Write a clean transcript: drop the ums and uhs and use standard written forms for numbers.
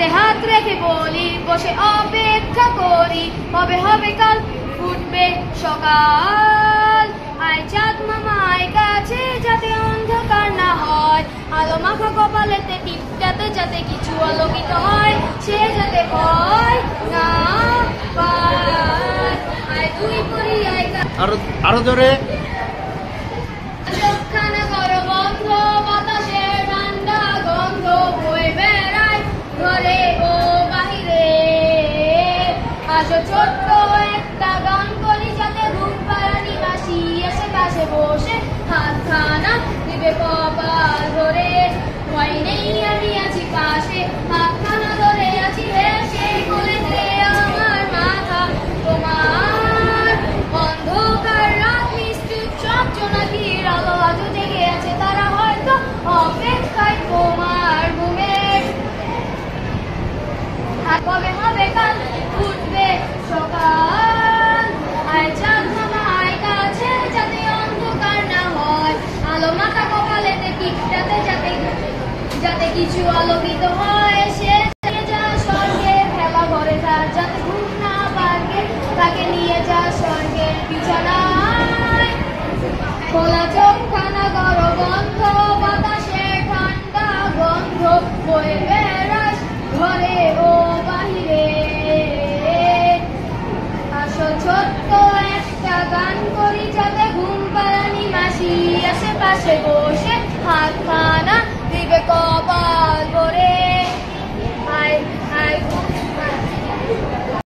হাতে হাত রেখে বলি বসে অপেক্ষা করি হবে হবে কাল ফুটবে সকাল আয় চাঁদ মামা আয় কাছে যাতে অন্ধকার না হয় আলো মাখা কপালেতে টিপটাতে যাতে কিছু আলোকিত হয় সে যাতে ভয় না পায় আয় তুই পড়ি আয় আরো জোরে চোখখানা করো বন্ধ বাতাসের ঠান্ডা গন্ধ বয়ে বেড়ায় ঘরে ও বাহিরে আসো ছোট্ট একটা গান করি যাতে ঘুম পাড়ানি মাসি এসে পাশে বসে হাতখানা দিবে কপাল ধরে ভয় নেই আমি আছি পাশে হাতখানা ধরে আছি হেসে বলেছে আমার মাথা তোমার অন্ধকার রাত নিশ্চুপ সব জোনাকির আলো আজও জেগে আছে তারা হয়তো অপেক্ষায় তোমার ঘুমের কবে হবে কাল উঠবে সকাল আয় চাঁদ মামা আয় কাছে যাতে অন্ধকার না হয় আলো মাথা কপালেতে টিপটাতে যাতে যাতে কিছু আলোকিত হয় সে যা স্বর্গে ফেলা ঘরে তার যাতে ঘুম না পারবে তাকে নিয়ে যা স্বর্গের বিছানায় খোলা চোখখানা করো বন্ধ বাতাসের ঠান্ডা গন্ধ বয়ে বেড়াস ঘরে ও বাহিরে আসো ছোট্ট একটা গান করি যাতে ঘুম পাড়ানি মাসি আশেপাশে বসে হাত